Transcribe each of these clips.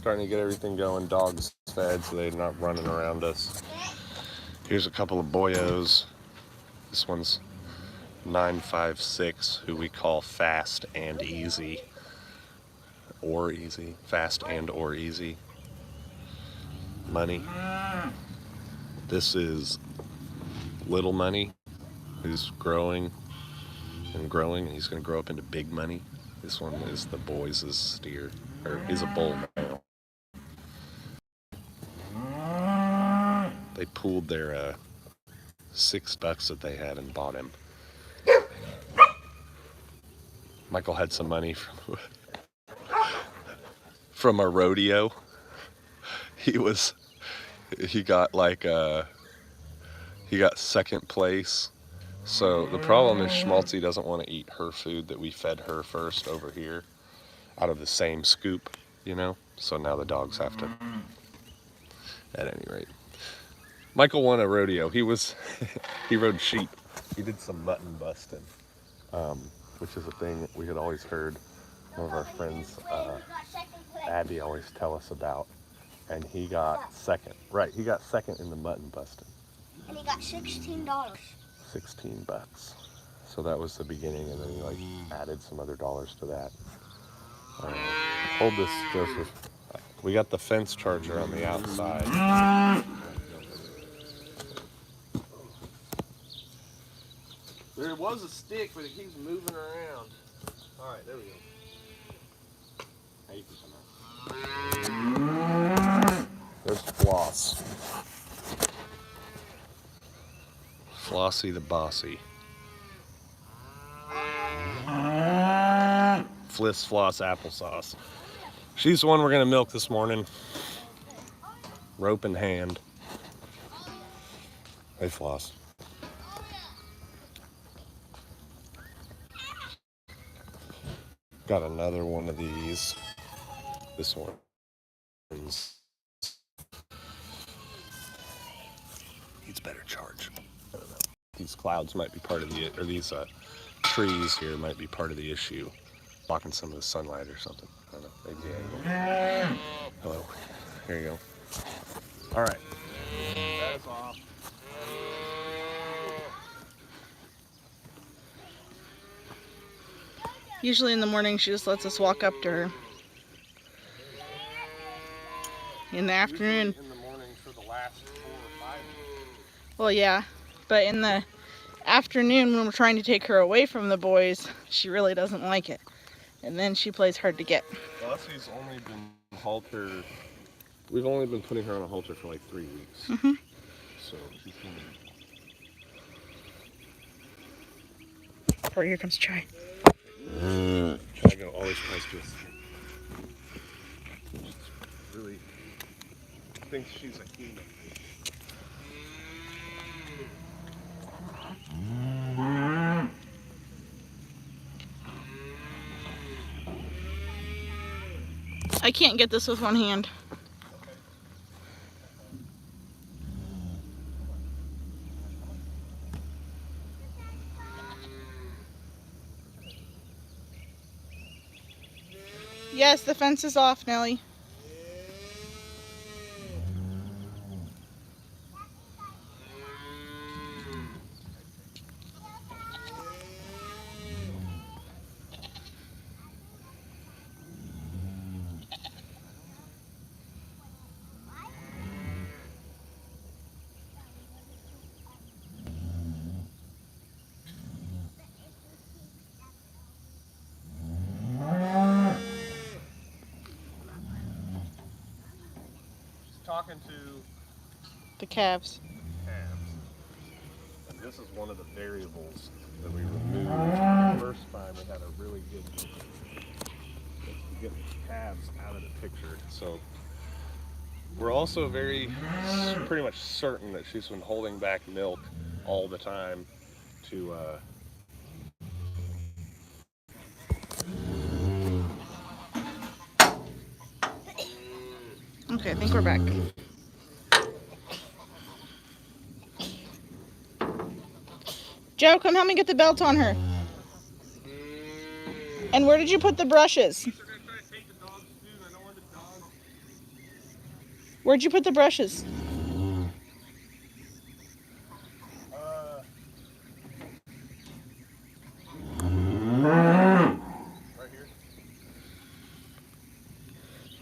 starting to get everything going. Dogs fed, so they're not running around us. Here's a couple of boyos. This one's 956, who we call Fast and Easy. Or Easy. Fast and or Easy. Money. This is Little Money, who's growing and growing, and he's going to grow up into Big Money. This one is the boys' steer, or he's a bull now. They pooled their 6 bucks that they had and bought him. Michael had some money from a rodeo. He got second place. So the problem is Schmaltzy doesn't want to eat her food that we fed her first over here out of the same scoop, you know? So now the dogs have to, at any rate. Michael won a rodeo. He rode sheep. He did some mutton busting, which is a thing that we had always heard one of our friends, Abby, always tell us about. And he got second. Right, he got second in the mutton busting. And he got $16. 16 bucks. So that was the beginning, and then he like added some other dollars to that. Hold this, Joseph. We got the fence charger on the outside. There was a stick, but it keeps moving around. All right, there we go. There's Floss. Flossie the Bossy. Fliss Floss Applesauce. She's the one we're gonna milk this morning. Rope in hand. Hey, Floss. Got another one of these. This one needs better charge. I don't know. These clouds might be part of the, or these trees here might be part of the issue, blocking some of the sunlight or something. I don't know. Maybe the angle. Hello. Here you go. All right. That's off. Usually in the morning she just lets us walk up to her. In the afternoon. In the morning for the last 4 or 5 years. Well, yeah, but in the afternoon when we're trying to take her away from the boys, she really doesn't like it. And then she plays hard to get. Flossie's only been halter. We've only been putting her on a halter for like 3 weeks. Mm-hmm. So she's been. Oh, here comes Chai. Chai go always tries to. Really thinks she's a human. I can't get this with one hand. Yes, the fence is off, Nellie. Talking to The calves. calves. And this is one of the variables that we removed. The first time we had a really good to get the calves out of the picture. So we're also pretty much certain that she's been holding back milk all the time to Okay, I think we're back. Joe, come help me get the belt on her. And where did you put the brushes? Where'd you put the brushes? Right here.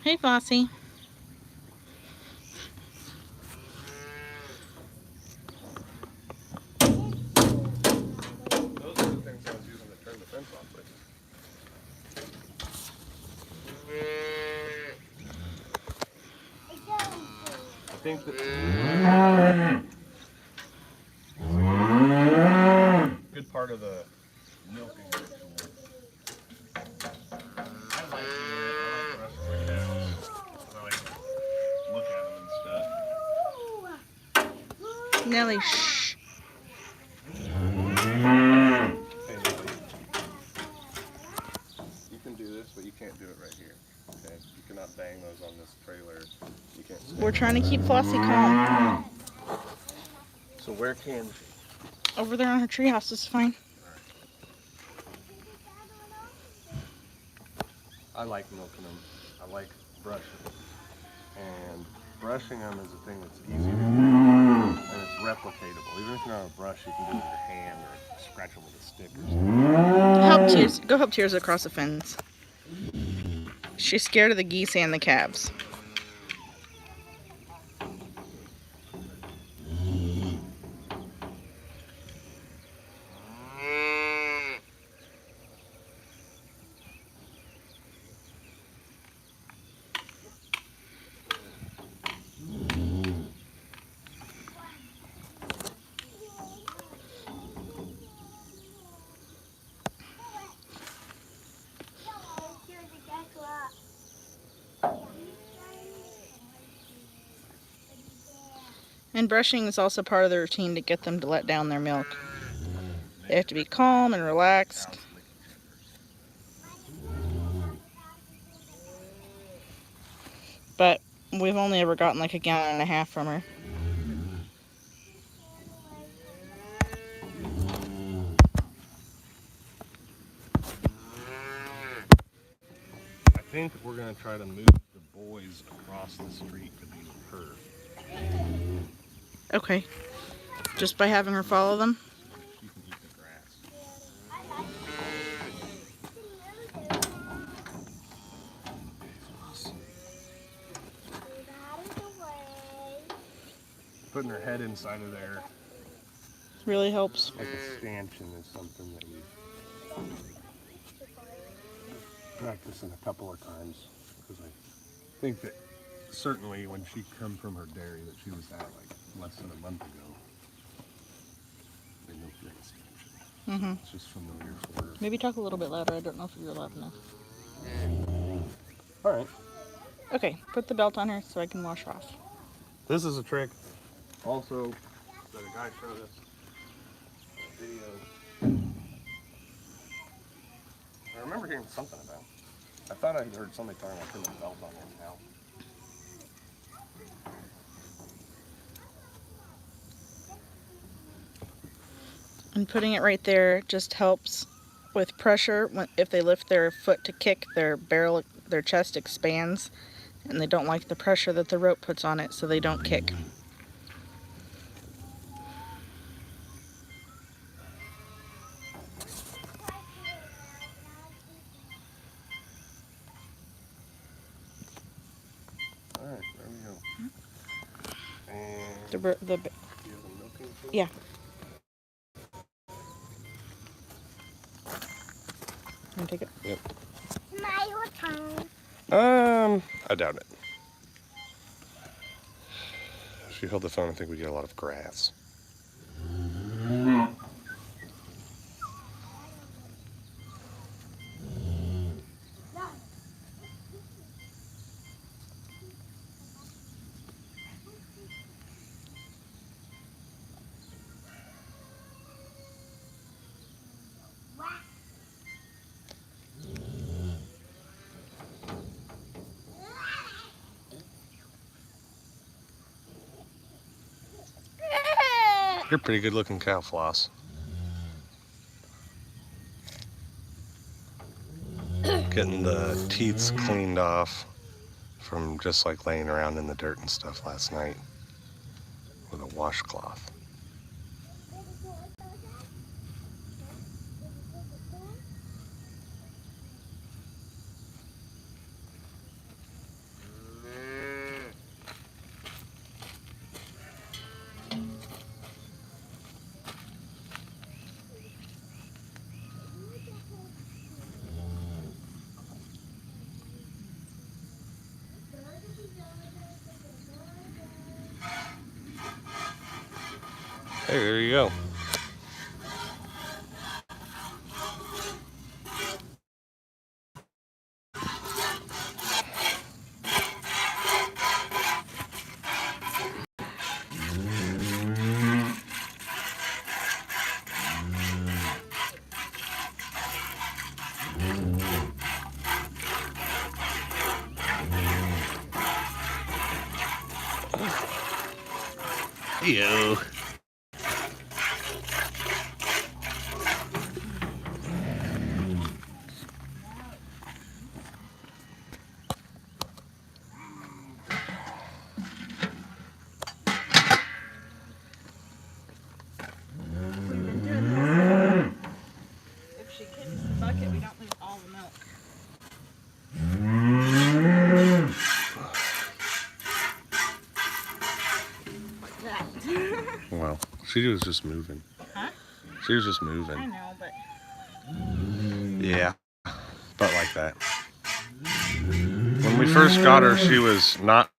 Hey, Flossie. Those are the things I was using to turn the fence off with. I think that good part of the milking ritual. I like doing it. I like brushing the cows. I like to look at them and stuff. Nelly, shh. Hey, Nelly, you can do this, but you can't do it right here. Okay? You cannot bang those on this trailer. You can't. We're trying to keep Flossie calm. So where can she? Over there on her treehouse is fine. I like milking them. I like brushing them. And brushing them is a thing that's easy to do. And it's replicatable. Even if you're not a brush, you can do it with your hand or scratch them with a stick or something. Go help Tears across the fence. She's scared of the geese and the calves. And brushing is also part of the routine to get them to let down their milk. They have to be calm and relaxed. But we've only ever gotten like a gallon and a half from her. I think we're going to try to move the boys across the street to be with her. Okay. Just by having her follow them? She can eat the grass. Putting her head inside of there, Really helps. like a stanchion, is something that we practicing a couple of times, because I think that certainly when she come from her dairy that she was at like less than a month ago, they milked her in a stanchion. It's just familiar for her. Maybe talk a little bit louder. I don't know if you're loud enough. All right. Okay, put the belt on her so I can wash her off. This is a trick also that a guy showed us in a video. I remember hearing something about. I thought I heard somebody talking about putting a belt on his cow. And putting it right there just helps with pressure. If they lift their foot to kick, their chest expands, and they don't like the pressure that the rope puts on it, so they don't kick. All right, there we go. And The you have a milking tool? yeah. You want to take it? Yep. Now your turn. I doubt it. If you hold the phone, I think we get a lot of grass. You're a pretty good looking cow, Floss. Getting the teats cleaned off from just like laying around in the dirt and stuff last night with a washcloth. Hey, there you go. Yo. If she kicks the bucket, we don't lose all the milk. Like that. Well, she was just moving. Huh? She was just I moving. know, but Yeah, but like that. When we first got her, she was not,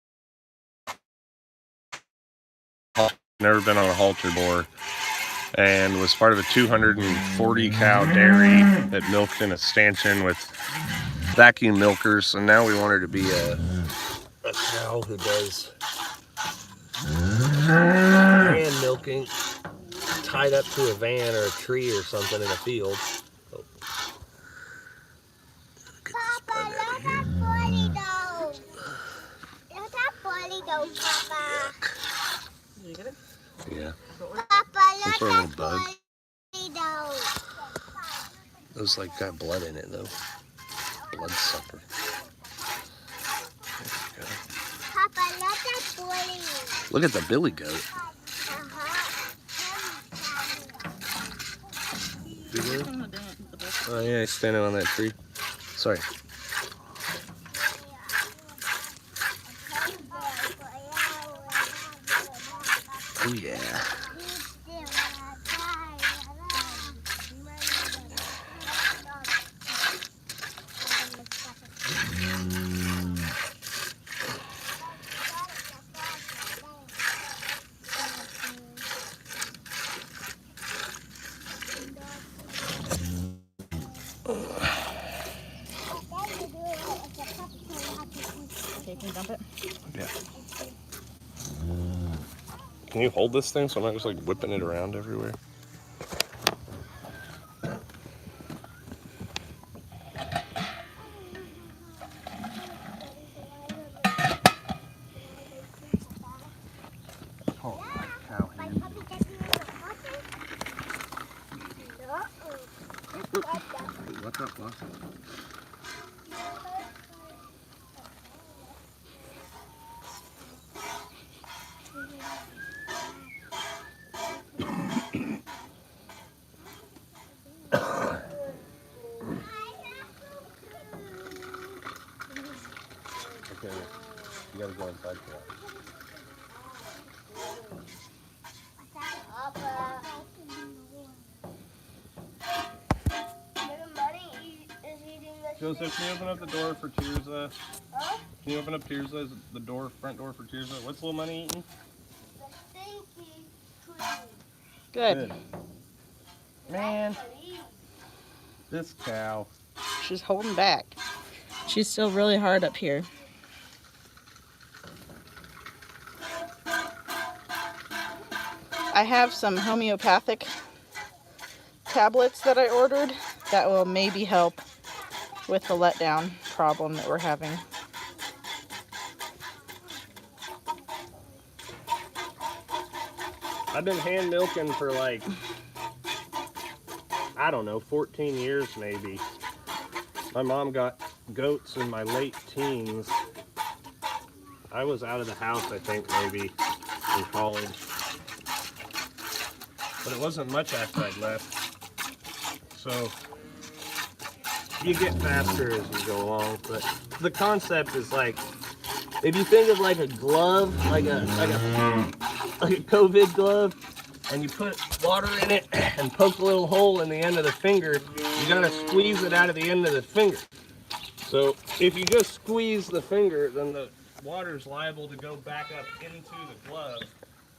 never been on a halter bore, and was part of a 240 cow dairy that milked in a stanchion with vacuum milkers, and now we want her to be a cow who does hand milking, tied up to a van or a tree or something in a field. Papa, look at Polly-Doe. Look at Polly-Doe, Papa. did you get it? Yeah, Papa, Some look sort of at little bug. Polly-Doe. those like got blood in it though. Bloodsucker. Papa, look at Polly. Look at the billy goat. The book. Oh yeah, he's standing on that tree. Sorry. Oh yeah. Okay, can you dump it? Yeah. Can you hold this thing so I'm not just like whipping it around everywhere? Oh, cow hand. What's up, boss? Okay, you gotta go inside for that. Joseph, can you open up the door for Tirza? Huh? Can you open up Tirza's the door, front door for Tirza? What's little money eating? Good. Man, this cow. She's holding back. She's still really hard up here. I have some homeopathic tablets that I ordered that will maybe help with the letdown problem that we're having. I've been hand milking for like, I don't know, 14 years maybe. My mom got goats in my late teens, I was out of the house, I think, maybe in college. But it wasn't much after I'd left. So you get faster as you go along. But the concept is like, if you think of like a glove, like a COVID glove, and you put water in it and poke a little hole in the end of the finger, you gotta squeeze it out of the end of the finger. So if you just squeeze the finger, then the water's liable to go back up into the glove.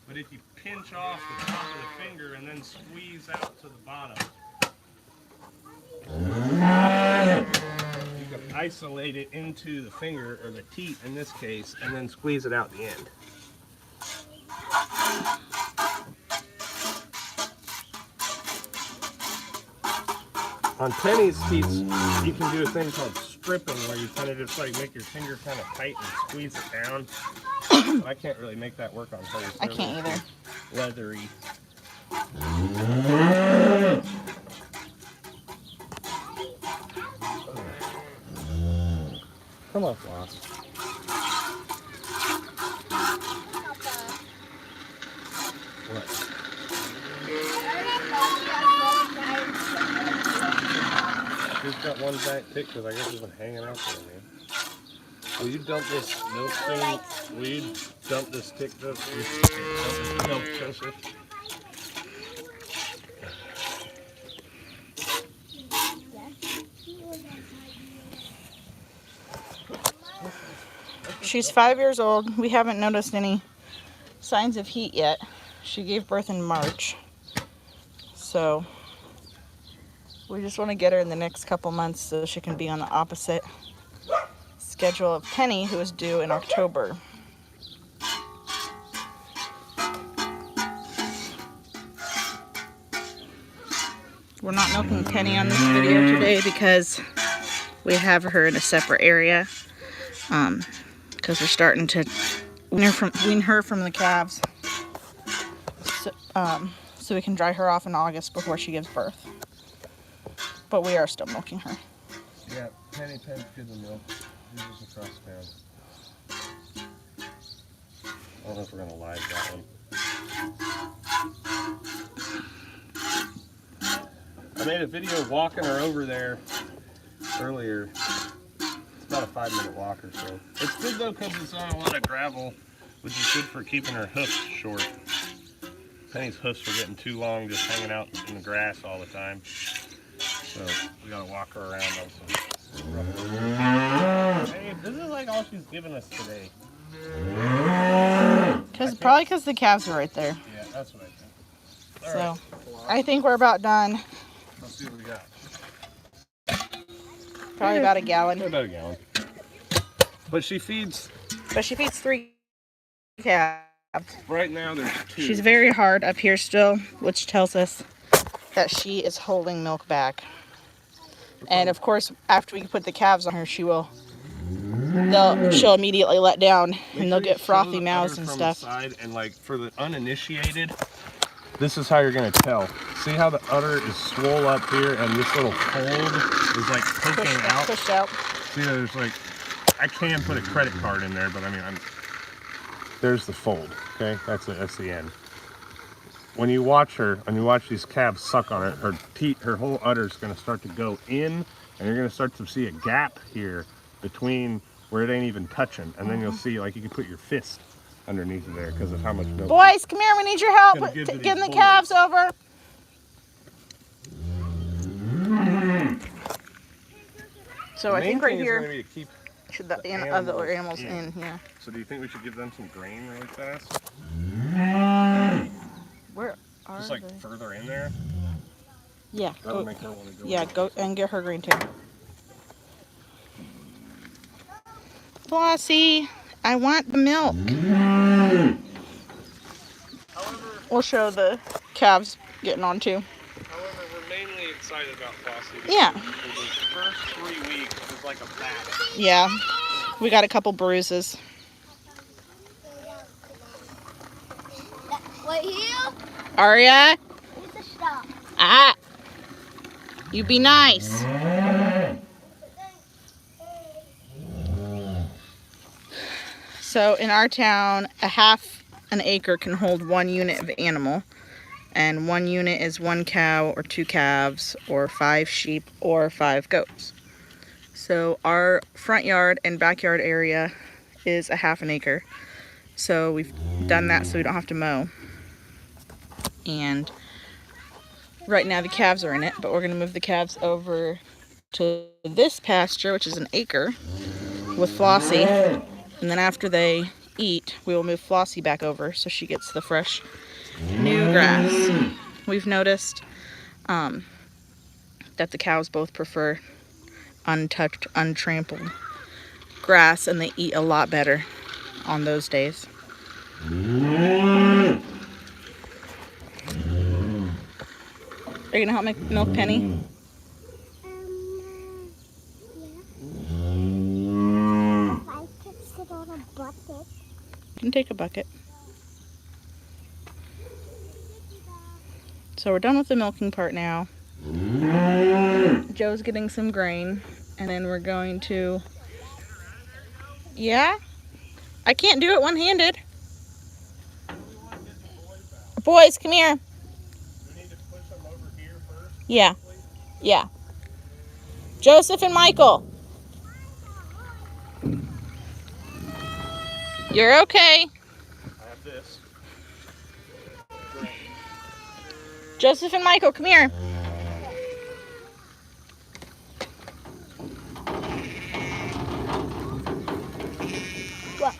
But if you pinch off the top of the finger and then squeeze out to the bottom, you can isolate it into the finger, or the teat in this case, and then squeeze it out the end. On Penny's teats, you can do a thing called stripping, where you kind of just like make your finger kind of tight and squeeze it down. But I can't really make that work on hers. I can't either. Leathery. Come on, Floss. What? She's got one giant tick because I guess she's been hanging out there, man. Will you dump this milk thing? Will you dump this tick, milk, Joseph? She's 5 years old. We haven't noticed any signs of heat yet. She gave birth in March. So we just want to get her in the next couple months so she can be on the opposite schedule of Penny, who is due in October. We're not milking Penny on this video today because we have her in a separate area. Because we're starting to wean her from the calves. So we can dry her off in August before she gives birth. But we are still milking her. Yeah, Penny Pen's good to milk. He's just across town. I don't know if we're gonna live that one. I made a video of walking her over there earlier. It's about a 5-minute walk or so. It's good though because it's on a lot of gravel, which is good for keeping her hoofs short. Penny's hoofs are getting too long just hanging out in the grass all the time. So we gotta walk her around on some rough. Hey, this is like all she's given us today. Probably because the calves are right there. Yeah, that's what I think. So All right. I think we're about done. Let's see what we got. Probably about a gallon. About a gallon. But she feeds. But she feeds 3 calves. Right now there's 2. She's very hard up here still, which tells us that she is holding milk back. And of course, after we put the calves on her, she'll immediately let down, and they'll get frothy mouths and stuff. Side, and like for the uninitiated, this is how you're gonna tell. See how the udder is swole up here, and this little fold is like poking out. Pushed out. See, there's like, I can put a credit card in there, but I mean, there's the fold. Okay, that's the end. When you watch her, and you watch these calves suck on it, her whole udder is going to start to go in, and you're going to start to see a gap here between where it ain't even touching, and then you'll see, like, you can put your fist underneath there because of how much milk. Boys, come here. We need your help Give getting the boys. calves over. So I think right here Maybe to keep. should the animals other animals in. in here. So do you think we should give them some grain really fast? Where are Just like they? further in there? Yeah. That would make her want to go. Yeah, go and get her green too. Flossie, I want the milk. However, We'll show the calves getting on too. we're mainly excited about Flossie. Yeah. The first 3 weeks was like a battle. Yeah. We got a couple bruises. What you? Aria? It's a stop. Ah. You be nice. So in our town, a half an acre can hold 1 unit of animal. And 1 unit is 1 cow or 2 calves or 5 sheep or 5 goats. So our front yard and backyard area is a half an acre. So we've done that so we don't have to mow. And right now the calves are in it, but we're going to move the calves over to this pasture, which is an acre, with Flossie. And then after they eat, we will move Flossie back over so she gets the fresh new grass. We've noticed that the cows both prefer untouched, untrampled grass, and they eat a lot better on those days. Are you gonna help milk Penny? I could sit on a bucket. You can take a bucket. So we're done with the milking part now. Joe's getting some grain, and then we're going to... Yeah? I can't do it one-handed. Boys, come here. Yeah. Yeah. Joseph and Michael. You're okay. I have this. Joseph and Michael, come here. What?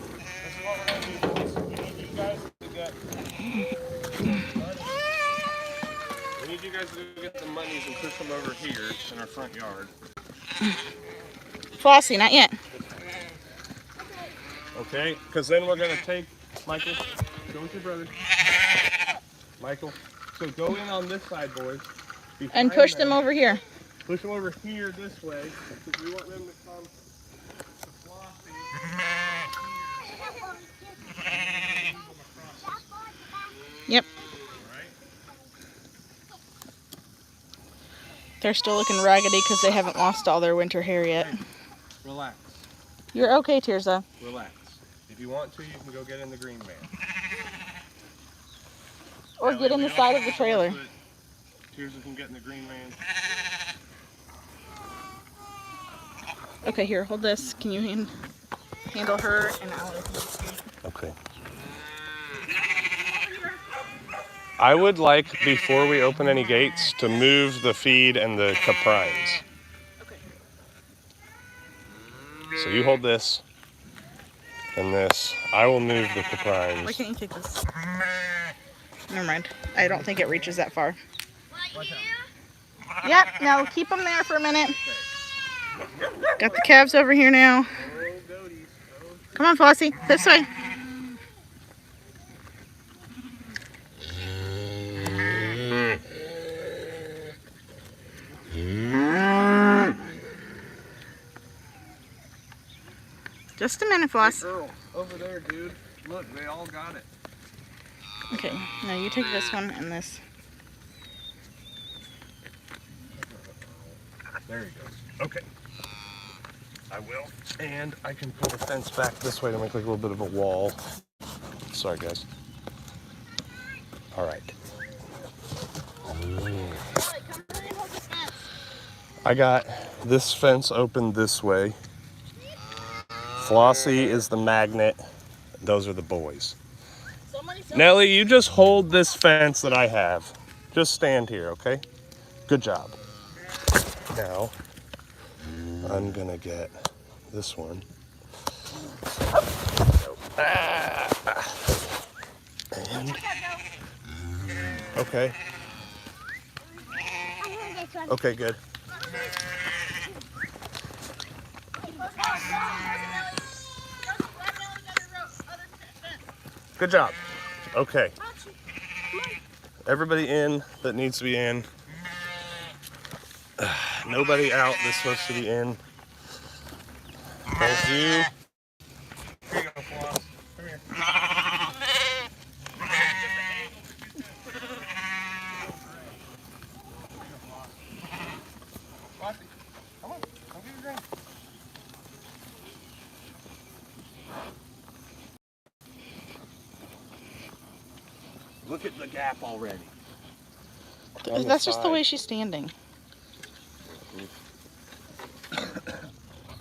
This is what we're going to do, boys. We need you guys to get we need you guys to go get the monies and push them over here in our front yard. Flossie, not yet. Okay? Because then we're going to take, Michael, go with your brother. Michael, so go in on this side, boys. And push them over here. Push them over here this way, because we want them to come to Flossie. Yep. Alright? They're still looking raggedy because they haven't lost all their winter hair yet. Relax. You're okay, Tirza. Relax. If you want to, you can go get in the green van. Or get in the side of the trailer. Tirza can get in the green van. Okay, here, hold this. Can you handle her and Allie? Okay. I would like, before we open any gates, to move the feed and the caprines. Okay. So you hold this and this. I will move the Why caprines. can't you take this? Never mind. I don't think it reaches that far. Yep, no, keep them there for a minute. Got the calves over here now. Come on, Flossie, this way. Just a minute, Floss. Girl, over there, dude. Look, they all got it. Okay, now you take this one and this. There he goes. Okay. I will. And I can pull the fence back this way to make like a little bit of a wall. Sorry, guys. All right. I got this fence open this way. Flossie is the magnet. Those are the boys. Nellie, you just hold this fence that I have. Just stand here, okay? Good job. Now, I'm gonna get this one. And, okay. Okay, good. Good job. Okay. Everybody in that needs to be in. Nobody out that's supposed to be in. Thank you. Here you go, Floss. Come here. Flossie, come on. Come get your drink. Look at the gap already. On the That's just the side. way she's standing.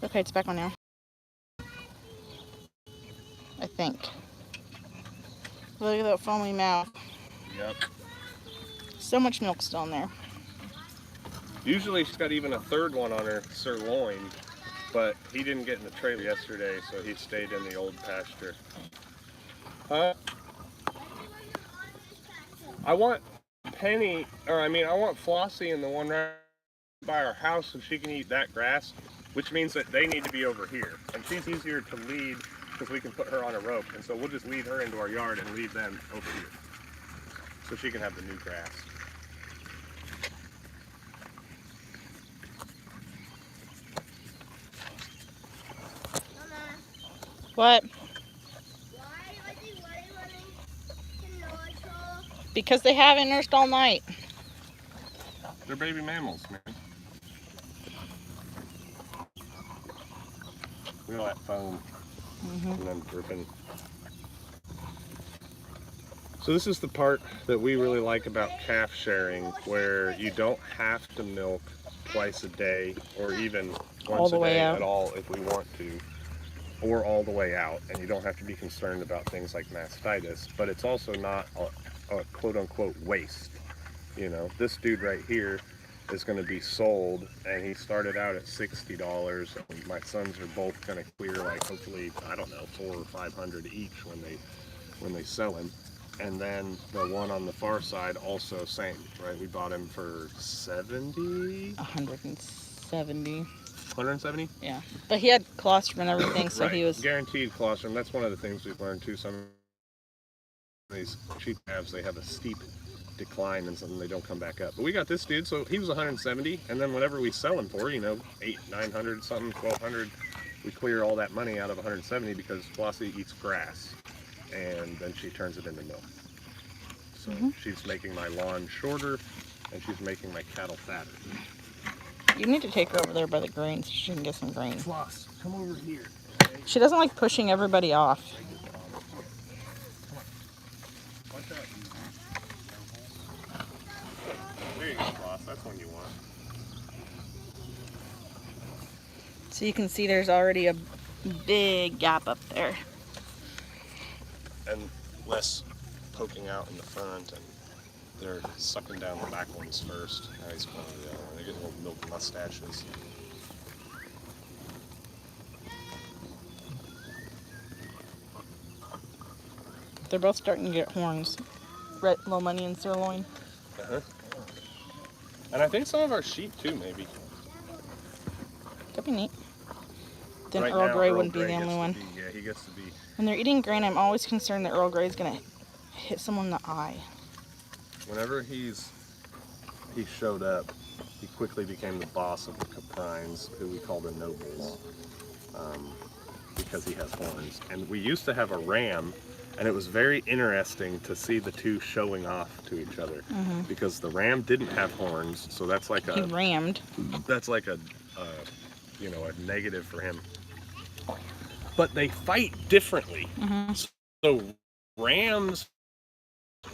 Okay, it's back on now. I think. Look at that foamy mouth. Yep. So much milk still in there. Usually she's got even a third one on her sirloin, but he didn't get in the trailer yesterday, so he stayed in the old pasture. I want Penny, I want Flossie in the one right by our house so she can eat that grass, which means that they need to be over here. And she's easier to lead because we can put her on a rope. And so we'll just lead her into our yard and leave them over here so she can have the new grass. What? Why are they running to North Shore? Because they haven't nursed all night. They're baby mammals, man. Look at that foam and then dripping. So this is the part that we really like about calf sharing, where you don't have to milk twice a day or even All once the a way day out. at all if we want to, or all the way out, and you don't have to be concerned about things like mastitis, but it's also not a quote-unquote waste. You know, this dude right here is going to be sold, and he started out at $60, and my sons are both going to clear like hopefully, I don't know, $400 or $500 each when they sell him. And then the one on the far side also same, right? We bought him for 70, 170. 170. Yeah. But he had colostrum and everything, so Right. he was. Guaranteed colostrum. That's one of the things we've learned too. Some of these cheap calves, they have a steep decline and something, they don't come back up. But we got this dude, so he was 170, and then whatever we sell him for, you know, 900 something, 1200, we clear all that money out of 170 because Flossie eats grass, and then she turns it into milk. So she's making my lawn shorter, and she's making my cattle fatter. You need to take her over there by the grain so she can get some grain. Floss, come over here. She doesn't like pushing everybody off. Watch out. There you go, Floss. That's one you want. So you can see there's already a big gap up there. And less poking out in the front, and they're sucking down the back ones first. Now he's going to the other one. They get little milk mustaches. They're both starting to get horns. Red, low money and sirloin. And I think some of our sheep too, maybe. That'd be neat. Then Right Earl now, Grey Earl wouldn't be Grey the only gets to one. be- yeah, he gets to be. When they're eating grain, I'm always concerned that Earl Grey is gonna hit someone in the eye. Whenever he showed up, he quickly became the boss of the Caprines, who we call the nobles, because he has horns. And we used to have a ram, and it was very interesting to see the two showing off to each other, because the ram didn't have horns, so that's like He rammed. a negative for him. But they fight differently. So rams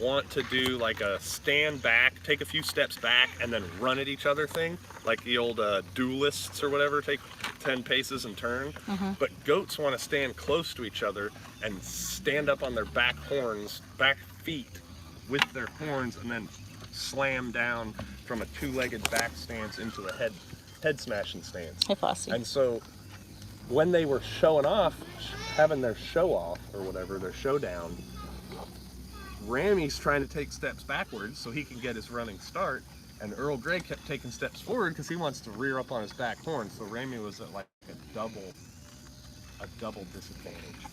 want to do like a stand back, take a few steps back, and then run at each other thing, like the old duelists or whatever, take 10 paces and turn. But goats want to stand close to each other and stand up on their back feet with their horns, and then slam down from a two-legged back stance into a head smashing stance. Hey, Flossie. And so when they were showing off, having their show off or whatever, their showdown, Rammy's trying to take steps backwards so he can get his running start, and Earl Grey kept taking steps forward because he wants to rear up on his back horn. So Rammy was at like a double disadvantage,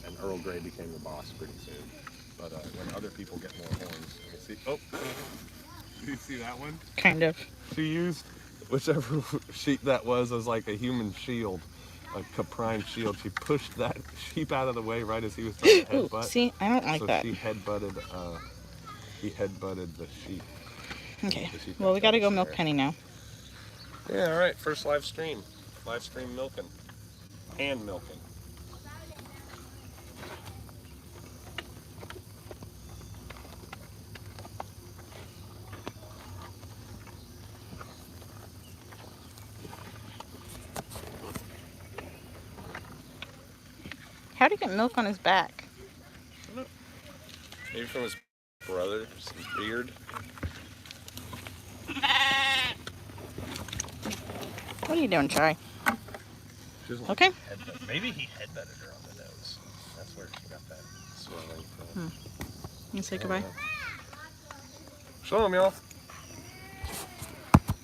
and Earl Grey became the boss pretty soon. But when other people get more horns, you see, did you see that one? Kind of. She used whichever sheep that was as like a human shield, a caprine shield. She pushed that sheep out of the way right as he was trying to Ooh, headbutt. see, I don't like So that. he headbutted the sheep. Okay. The sheep Well, we got gotta go down milk there. Penny now. Yeah, all right. First live stream milking, hand milking. Why'd he get milk on his back? Maybe from his brother's beard. What are you doing, Chai? She doesn't Okay. headbutt. Maybe he headbutted her on the nose. That's where she got that swelling from. You say goodbye. Show him, y'all.